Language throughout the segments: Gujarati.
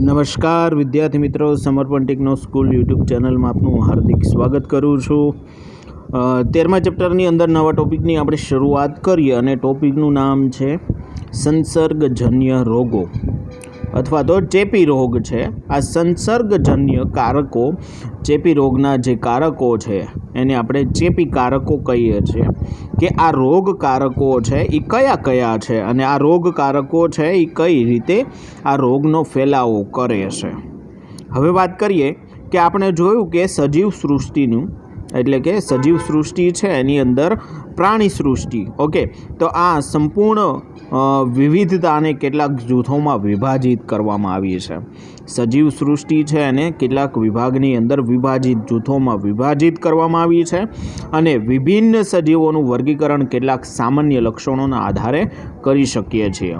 નમસ્કાર વિદ્યાર્થી મિત્રો, સમર્પણ ટેકનો સ્કૂલ યુટ્યુબ ચેનલમાં આપનું હાર્દિક સ્વાગત કરું છું। 13મા ચેપ્ટરની અંદર નવા ટોપિકની આપણે શરૂઆત કરીએ અને ટોપિકનું નામ છે સંસર્ગજન્ય રોગો અથવા તો ચેપી રોગ છે। આ સંસર્ગજન્ય કારકો, ચેપી રોગના જે કારકો છે એને આપણે ચેપી કારકો કહીએ છીએ કે આ રોગ કારકો છે એ કયા કયા છે અને આ રોગ કારકો છે એ કઈ રીતે આ રોગનો ફેલાવો કરે છે। હવે વાત કરીએ કે આપણે જોયું કે સજીવ સૃષ્ટિનું એટલે કે સજીવ સૃષ્ટિ છે એની અંદર પ્રાણી સૃષ્ટિ, ઓકે, તો આ સંપૂર્ણ વિવિધતાને કેટલાક જૂથોમાં વિભાજિત કરવામાં આવી છે। સજીવ સૃષ્ટિ છે એને કેટલાક વિભાગની અંદર વિભાજિત જૂથોમાં વિભાજિત કરવામાં આવી છે અને વિભિન્ન સજીવોનું વર્ગીકરણ કેટલાક સામાન્ય લક્ષણોના આધારે કરી શકીએ છીએ।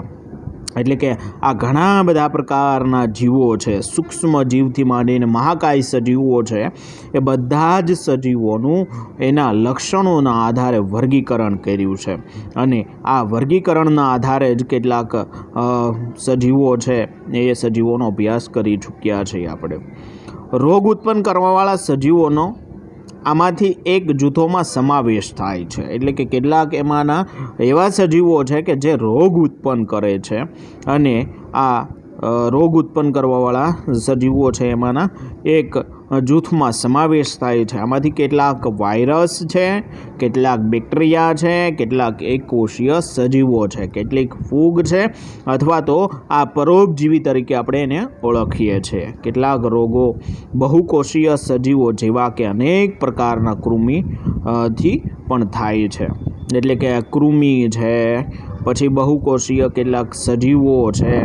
એટલે કે આ ઘણા બધા પ્રકારના જીવો છે, સૂક્ષ્મ જીવથી માંડીને મહાકાય સજીવો છે, એ બધા જ સજીવોનું એના લક્ષણોના આધારે વર્ગીકરણ કર્યું છે અને આ વર્ગીકરણના આધારે જ કેટલાક સજીવો છે એ સજીવોનો અભ્યાસ કરી ચૂક્યા છીએ આપણે। રોગ ઉત્પન્ન કરવાવાળા સજીવોનો આમાંથી એક જૂથોમાં સમાવેશ થાય છે, એટલે કે કેટલાક એમાંના એવા સજીવો છે કે જે રોગ ઉત્પન્ન કરે છે અને આ રોગ ઉત્પન્ન કરવાવાળા સજીવો છે એમાંના એક જૂથમાં સમાવેશ થાય છે। આમાંથી કેટલાક વાયરસ છે, કેટલાક બેક્ટેરિયા છે, કેટલાક એકકોષીય સજીવો છે, કેટલીક ફૂગ છે અથવા તો આ પરોપજીવી તરીકે આપણે એને ઓળખીએ છીએ। કેટલાક રોગો બહુકોષીય સજીવો જેવા કે અનેક પ્રકારના કૃમિથી પણ થાય છે, એટલે કે કૃમિ છે, પછી બહુકોષીય કેટલાક સજીવો છે,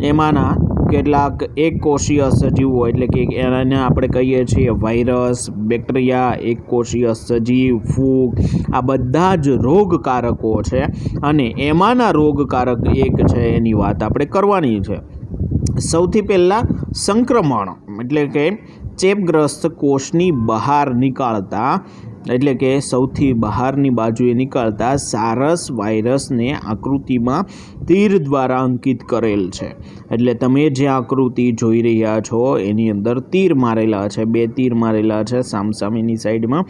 એમાંના કેટલાક એકકોષીય સજીવો એટલે કે એને આપણે કહીએ છીએ વાયરસ, બેક્ટેરિયા, એકકોષીય સજીવ, ફૂગ, આ બધા જ રોગકારકો છે અને એમાંના રોગકારક એક છે એની વાત આપણે કરવાની છે। સૌથી પહેલાં સંક્રમણ એટલે કે ચેપગ્રસ્ત કોષની બહાર નીકળતા એટલે કે સૌથી બહારની બાજુએ નીકળતા સારસ વાયરસને આકૃતિમાં તીર દ્વારા અંકિત કરેલ છે। એટલે તમે જે આકૃતિ જોઈ રહ્યા છો એની અંદર તીર મારેલા છે, 2 તીર મારેલા છે સામસામેની સાઈડમાં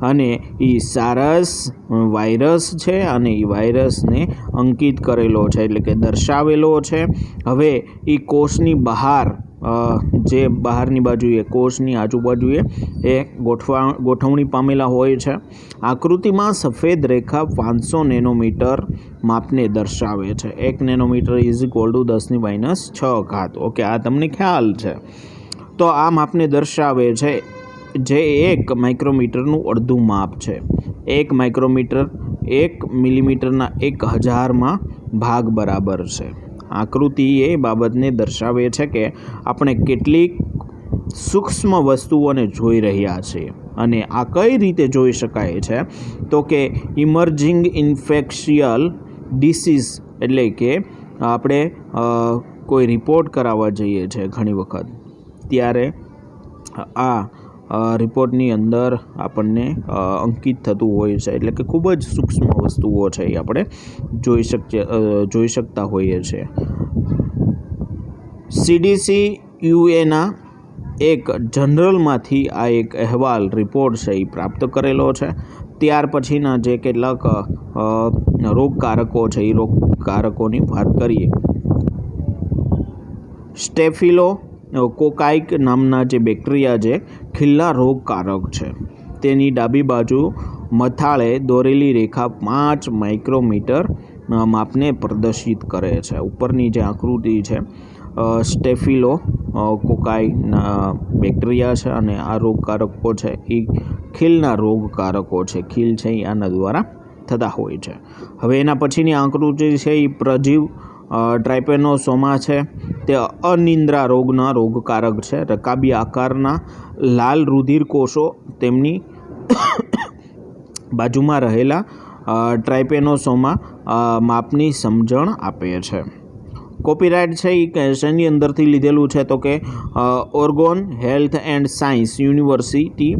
અને એ સારસ વાયરસ છે અને એ વાયરસને અંકિત કરેલો છે એટલે કે દર્શાવેલો છે। હવે એ કોષની બહાર જે બહારની બાજુએ કોષની આજુબાજુએ એ ગોઠવણી પામેલા હોય છે। આકૃતિમાં સફેદ રેખા 500 નેનોમીટર માપને દર્શાવે છે। 1 નેનોમીટર ઇઝ ઇક્વલ ટુ 10⁻6 ઘાત, ઓકે, આ તમને ખ્યાલ છે। તો આ માપને દર્શાવે છે જે 1 માઇક્રોમીટરનું અડધું માપ છે। 1 માઇક્રોમીટર 1 મિલીમીટરના 1000માં ભાગ બરાબર છે। આકૃતિ એ બાબતને દર્શાવે છે કે આપણે કેટલીક સૂક્ષ્મ વસ્તુઓને જોઈ રહ્યા છીએ અને આ કઈ રીતે જોઈ શકાય છે તો કે ઇમર્જિંગ ઇન્ફેક્શિયલ ડિસીઝ એટલે કે આપણે કોઈ રિપોર્ટ કરાવવા જઈએ છીએ ઘણી વખત ત્યારે આ રિપોર્ટની અંદર આપણને અંકિત થતું હોય છે, એટલે કે ખૂબ જ સૂક્ષ્મ વસ્તુઓ છે એ આપણે જોઈ શકતા હોઈએ છીએ। CDC UAના એક જનરલમાંથી આ એક અહેવાલ રિપોર્ટ છે એ પ્રાપ્ત કરેલો છે। ત્યાર પછીના જે કેટલાક રોગકારકો છે એ રોગકારકોની વાત કરીએ। સ્ટેફિલો કોકાઇક નામના જે બેક્ટેરિયા જે ખીલના રોગકારક છે તેની ડાબી બાજુ મથાળે દોરેલી રેખા 5 માઇક્રોમીટર માપને પ્રદર્શિત કરે છે। ઉપરની જે આકૃતિ છે સ્ટેફિલો કોકાઇના બેક્ટેરિયા છે અને આ રોગકારકો છે એ ખીલના રોગકારકો છે। ખીલ છે એ આના દ્વારા થતા હોય છે। હવે એના પછીની આકૃતિ છે એ પ્રજીવ ટ્રાઇપેનોસોમા છે, તે અનિદ્રા રોગના રોગકારક છે। રકાબી આકારના લાલ રુધિર કોષો તેમની બાજુમાં રહેલા ટ્રાઇપેનોસોમા માપની સમજણ આપે છે। કોપીરાઇટ છે એ શેની અંદરથી લીધેલું છે તો કે Oregon health and science university,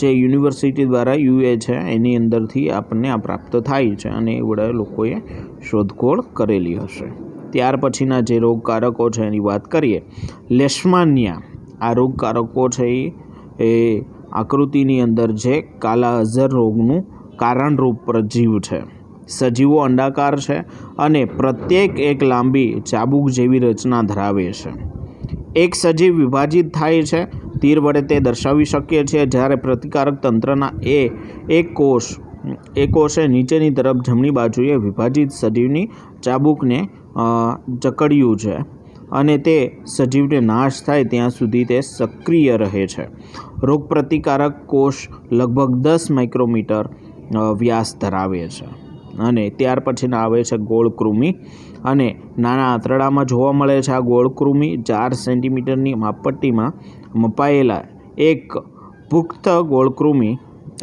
જે યુનિવર્સિટી દ્વારા યુએ છે એની અંદરથી આપણને આ પ્રાપ્ત થાય છે અને એ બધા લોકોએ શોધખોળ કરેલી હશે। ત્યાર પછીના જે રોગકારકો છે એની વાત કરીએ. લેશમાનિયા, આ રોગકારકો છે એ આકૃતિની અંદર જે કાલા અઝર રોગનું કારણરૂપ પ્રજીવ છે. સજીવો અંડાકાર છે અને પ્રત્યેક એક લાંબી ચાબુક જેવી રચના ધરાવે છે. એક સજીવ વિભાજિત થાય છે. તીર વડે તે દર્શાવી શકીએ છીએ. જ્યારે પ્રતિકારક તંત્રના એક કોષે નીચેની તરફ જમણી બાજુએ વિભાજિત સજીવની ચાબુકને જકડ્યું છે અને તે સજીવને નાશ થાય ત્યાં સુધી તે સક્રિય રહે છે. રોગપ્રતિકારક કોષ લગભગ 10 માઇક્રોમીટર વ્યાસ ધરાવે છે. અને ત્યાર પછીના આવે છે ગોળકૃમિ. અને નાના આંતરડામાં જોવા મળે છે. આ ગોળકૃમિ 4 સેન્ટીમીટરની માપપટ્ટીમાં મપાયેલા એક પુખ્ત ગોળકૃમિ,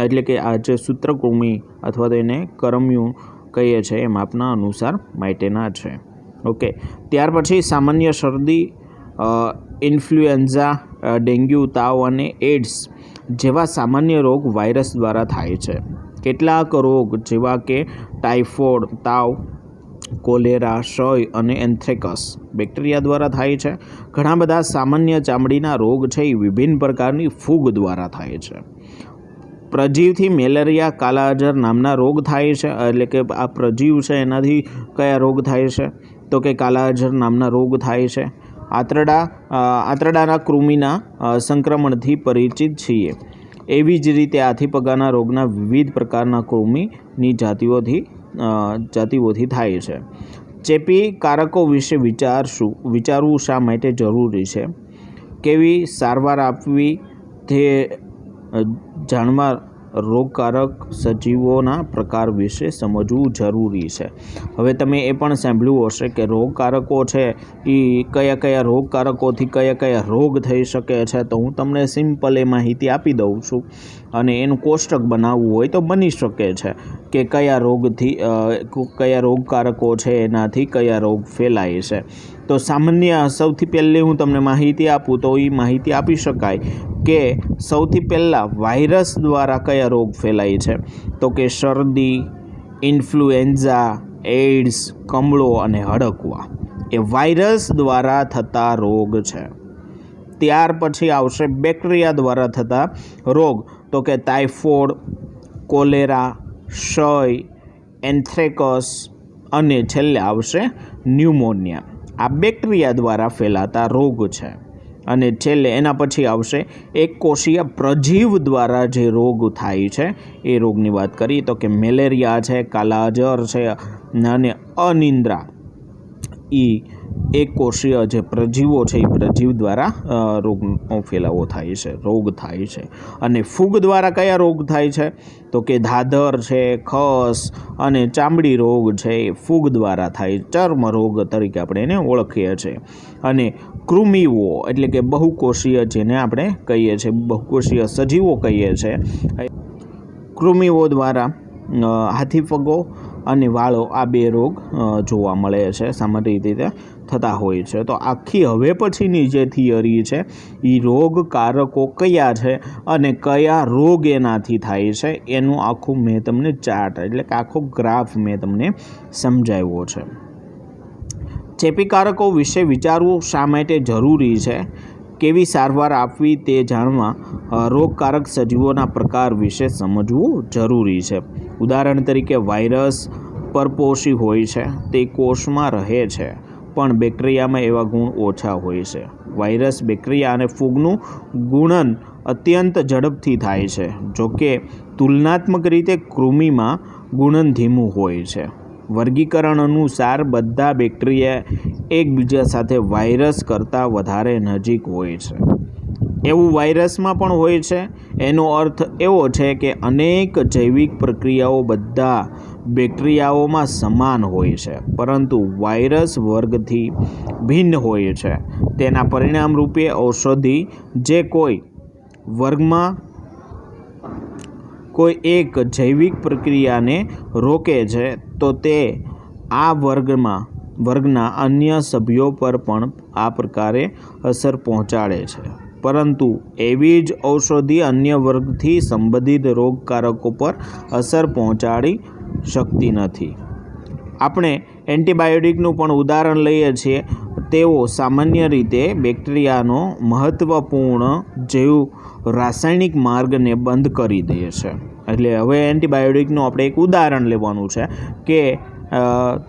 એટલે કે આ જે સૂત્રકૃમિ અથવા તો એને કરમ્યું કહીએ છીએ, એ માપના અનુસાર માટેના છે. ઓકે, ત્યાર પછી સામાન્ય શરદી, ઇન્ફ્લુએન્ઝા, ડેન્ગ્યુ, તાવ અને એડ્સ જેવા સામાન્ય રોગ વાયરસ દ્વારા થાય છે. કેટલાક રોગ જેવા કે ટાઇફોઇડ, તાવ, કોલેરા, ક્ષય અને એન્થ્રેકસ બેક્ટેરિયા દ્વારા થાય છે. ઘણા બધા સામાન્ય ચામડીના રોગ છે એ વિભિન્ન પ્રકારની ફૂગ દ્વારા થાય છે. પ્રજીવથી મેલેરિયા, કાલા અજર નામના રોગ થાય છે. એટલે કે આ પ્રજીવ છે એનાથી કયા રોગ થાય છે? તો કે કાલા અજર નામના રોગ થાય છે. આંતરડાના કૃમિના સંક્રમણથી પરિચિત છીએ. એવી જ રીતે આથીપગાના રોગના વિવિધ પ્રકારના કૃમિની જાતિઓથી થાય છે. ચેપી કારકો વિશે વિચારવું શા માટે જરૂરી છે? કેવી સારવાર આપવી તે જાણવા રોગકારક સજીવોના પ્રકાર વિશે સમજવું જરૂરી છે. હવે તમે એ પણ સાંભળ્યું હશે કે રોગકારકો છે એ કયા કયા રોગકારકોથી કયા કયા રોગ થઈ શકે છે. તો હું તમને સિમ્પલ એ માહિતી આપી દઉં છું અને એનું કોષ્ટક બનાવવું હોય તો બની શકે છે કે કયા રોગકારકો છે એનાથી કયા રોગ ફેલાય છે. તો સામાન્ય સૌથી પહેલી હું તમને માહિતી આપું તો એ માહિતી આપી શકાય કે સૌથી પહેલાં વાયરસ દ્વારા કયા રોગ ફેલાય છે? તો કે શરદી, ઇન્ફ્લુએન્ઝા, એડ્સ, કમળો અને હડકવા એ વાયરસ દ્વારા થતા રોગ છે. ત્યાર પછી આવશે બેક્ટેરિયા દ્વારા થતા રોગ, તો કે ટાઇફોઇડ, કોલેરા, ક્ષય, એન્થ્રેકસ અને છેલ્લે આવશે ન્યુમોનિયા. આ બેક્ટેરિયા દ્વારા ફેલાતા રોગ છે. અને છેલ્લે એના પછી આવશે એક કોષીય પ્રજીવ દ્વારા જે રોગ થાય છે એ રોગની વાત કરીએ તો કે મેલેરિયા છે, કાલા અજર છે અને અનિદ્રા. એક કોષીય જે પ્રજીવો છે એ પ્રજીવ દ્વારા રોગનો ફેલાવો થાય છે, રોગ થાય છે. અને ફૂગ દ્વારા કયા રોગ થાય છે? તો કે ધાધર છે, ખસ અને ચામડી રોગ છે એ ફૂગ દ્વારા થાય, ચર્મ રોગ તરીકે આપણે એને ઓળખીએ છીએ. અને કૃમિઓ એટલે કે બહુકોષીય, જેને આપણે કહીએ છીએ બહુકોષીય સજીવો કહીએ છીએ, કૃમિઓ દ્વારા હાથીપગો અને વાળો આ બે રોગ જોવા મળે છે, સામાન્ય રીતે થતા હોય છે. તો આખી હવે પછીની જે થિયરી છે એ રોગકારકો કયા છે અને કયા રોગ એનાથી થાય છે એનું આખું મેં તમને ચાર્ટ એટલે કે આખો ગ્રાફ મેં તમને સમજાવ્યો છે. ચેપીકારકો વિશે વિચારવું શા માટે જરૂરી છે? કેવી સારવાર આપવી તે જાણવા રોગકારક સજીવોના પ્રકાર વિશે સમજવું જરૂરી છે. ઉદાહરણ તરીકે વાયરસ પરપોષી હોય છે, તે કોષમાં રહે છે, પણ બેક્ટેરિયામાં એવા ગુણ ઓછા હોય છે. વાયરસ, બેક્ટેરિયા અને ફૂગનું ગુણન અત્યંત ઝડપથી થાય છે. જોકે તુલનાત્મક રીતે કૃમિમાં ગુણન ધીમું હોય છે. વર્ગીકરણ અનુસાર બધા બેક્ટેરિયા એકબીજા સાથે વાયરસ કરતાં વધારે નજીક હોય છે. એવું વાયરસમાં પણ હોય છે. એનો અર્થ એવો છે કે અનેક જૈવિક પ્રક્રિયાઓ બધા બેક્ટેરિયાઓમાં સમાન હોય છે, પરંતુ વાયરસ વર્ગથી ભિન્ન હોય છે. તેના પરિણામ રૂપે ઔષધિ જે કોઈ વર્ગમાં કોઈ એક જૈવિક પ્રક્રિયાને રોકે છે તો તે આ વર્ગના અન્ય સભ્યો પર પણ આ પ્રકારે અસર પહોંચાડે છે, પરંતુ એવી જ ઔષધિ અન્ય વર્ગથી સંબંધિત રોગકારકો પર અસર પહોંચાડી શકતી નથી. આપણે એન્ટીબાયોટિકનું પણ ઉદાહરણ લઈએ છીએ. તેઓ સામાન્ય રીતે બેક્ટેરિયાનો મહત્ત્વપૂર્ણ જૈવ રાસાયણિક માર્ગને બંધ કરી દે છે. એટલે હવે એન્ટીબાયોટિકનું આપણે એક ઉદાહરણ લેવાનું છે કે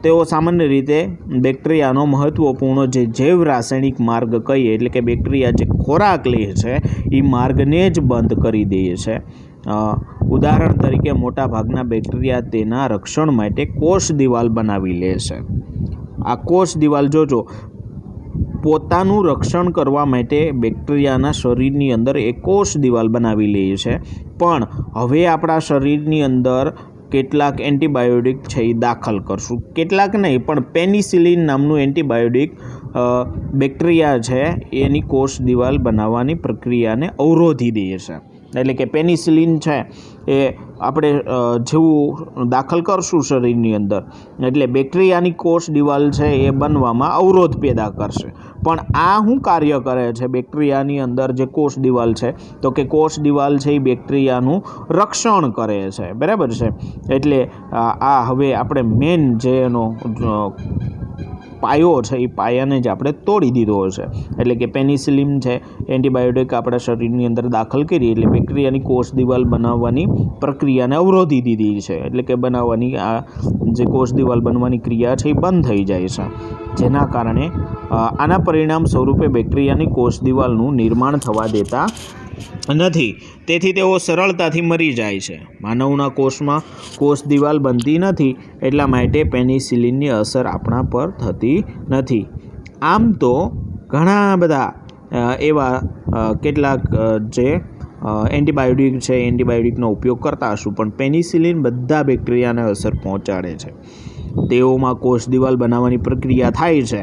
તેઓ સામાન્ય રીતે બેક્ટેરિયાનો મહત્ત્વપૂર્ણ જે જૈવ રાસાયણિક માર્ગ કહીએ, એટલે કે બેક્ટેરિયા જે ખોરાક લે છે એ માર્ગને જ બંધ કરી દે છે. ઉદાહરણ તરીકે મોટાભાગના બેક્ટેરિયા તેના રક્ષણ માટે કોષ દિવાલ બનાવી લે છે. આ કોષ દિવાલ જોજો, પોતાનું રક્ષણ કરવા માટે બેક્ટેરિયાના શરીરની અંદર એક કોષ દિવાલ બનાવી લે છે. પણ હવે આપણા શરીરની અંદર કેટલાક એન્ટીબાયોટિક છે એ દાખલ કરશું, કેટલાક નહીં પણ પેનિસિલિન નામનું એન્ટીબાયોટિક બેક્ટેરિયા છે એની કોષ દિવાલ બનાવવાની પ્રક્રિયાને અવરોધી દે છે. એટલે કે પેનિસિલિન છે એ આપણે જેવું દાખલ કરશું શરીરની અંદર એટલે બેક્ટેરિયાની કોષ દિવાલ છે એ બનવામાં અવરોધ પેદા કરશે. પણ આ શું કાર્ય કરે છે બેક્ટેરિયાની અંદર જે કોષ દિવાલ છે, તો કે કોષ દિવાલ છે એ બેક્ટેરિયાનું રક્ષણ કરે છે, બરાબર છે. એટલે આ હવે આપણે મેન જે એનો પાયો છે એ પાયાને જ આપણે તોડી દીધો છે. એટલે કે પેનિસિલિન છે એન્ટીબાયોટિક આપણા શરીરની અંદર દાખલ કરી એટલે બેક્ટેરિયાની કોષ દિવાલ બનાવવાની પ્રક્રિયાને અવરોધી દીધી છે. એટલે કે બનાવવાની આ જે કોષ દિવાલ બનવાની ક્રિયા છે એ બંધ થઈ જાય છે. જેના કારણે આના પરિણામ સ્વરૂપે બેક્ટેરિયાની કોષ દિવાલનું નિર્માણ થવા દેતા નથી. તેથી તેઓ સરળતાથી મરી જાય છે. માનવના કોષમાં કોષ દિવાલ બનતી નથી, એટલા માટે પેનિસિલિનની અસર આપણા પર થતી નથી. આમ તો ઘણા બધા એવા કેટલાક જે એન્ટીબાયોટિક છે એન્ટીબાયોટિકનો ઉપયોગ કરતા હશું, પણ પેનિસિલિન બધા બેક્ટેરિયાને અસર પહોંચાડે છે. તેઓમાં કોષ દિવાલ બનાવવાની પ્રક્રિયા થાય છે.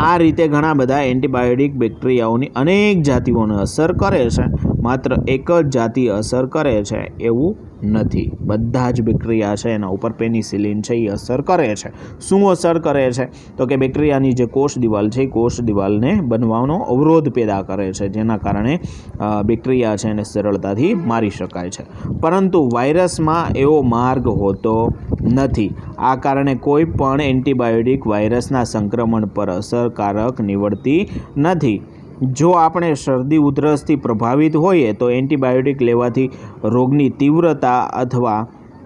આ રીતે ઘણા બધા એન્ટીબાયોટિક બેક્ટેરિયાઓની અનેક જાતિઓને અસર કરે છે. માત્ર એક જ જાતિ અસર કરે છે એવું નથી. બધા જ બેક્ટેરિયા છે એના ઉપર પેનિસિલિન છે એ અસર કરે છે. શું અસર કરે છે? તો કે બેક્ટેરિયાની જે કોષ દિવાલ છે એ કોષ દિવાલને બનવાનો અવરોધ પેદા કરે છે, જેના કારણે બેક્ટેરિયા છે એને સરળતાથી મારી શકાય છે. પરંતુ વાયરસમાં એવો માર્ગ હોતો નથી. આ કારણે કોઈ પણ એન્ટીબાયોટિક વાયરસના સંક્રમણ પર અસરકારક નીવડતી નથી. જો આપણે શરદી ઉધરસથી પ્રભાવિત હોઈએ તો એન્ટીબાયોટિક લેવાથી રોગની તીવ્રતા અથવા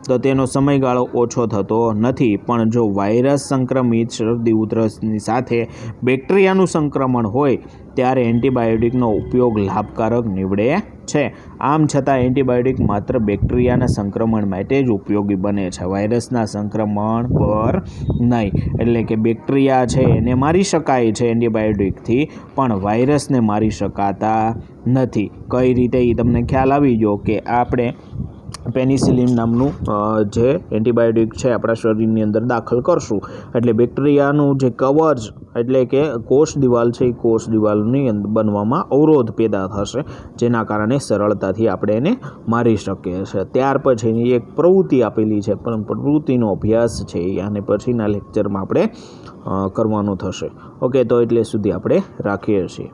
તો તેનો સમયગાળો ઓછો થતો નથી. પણ જો વાયરસ સંક્રમિત શરદી ઉધરસની સાથે બેક્ટેરિયાનું સંક્રમણ હોય ત્યારે એન્ટીબાયોટિકનો ઉપયોગ લાભકારક નીવડે છે. આમ છતાં એન્ટીબાયોટિક માત્ર બેક્ટેરિયાના સંક્રમણ માટે જ ઉપયોગી બને છે, વાયરસના સંક્રમણ પર નહીં. એટલે કે બેક્ટેરિયા છે એને મારી શકાય છે એન્ટીબાયોટિકથી, પણ વાયરસને મારી શકાતા નથી. કઈ રીતે એ તમને ખ્યાલ આવી ગયો કે આપણે પેનિસિલિન નામનું જે એન્ટીબાયોટિક છે આપણા શરીરની અંદર દાખલ કરશું એટલે બેક્ટેરિયાનું જે કવચ એટલે કે કોષ દિવાલ છે એ કોષ દિવાલની અંદર બનવામાં અવરોધ પેદા થશે, જેના કારણે સરળતાથી આપણે એને મારી શકીએ છીએ. ત્યાર પછીની એક પ્રવૃત્તિ આપેલી છે, પણ પ્રવૃત્તિનો અભ્યાસ છે એ આને પછીના લેક્ચરમાં આપણે કરવાનો થશે. ઓકે, તો એટલે સુધી આપણે રાખીએ છીએ.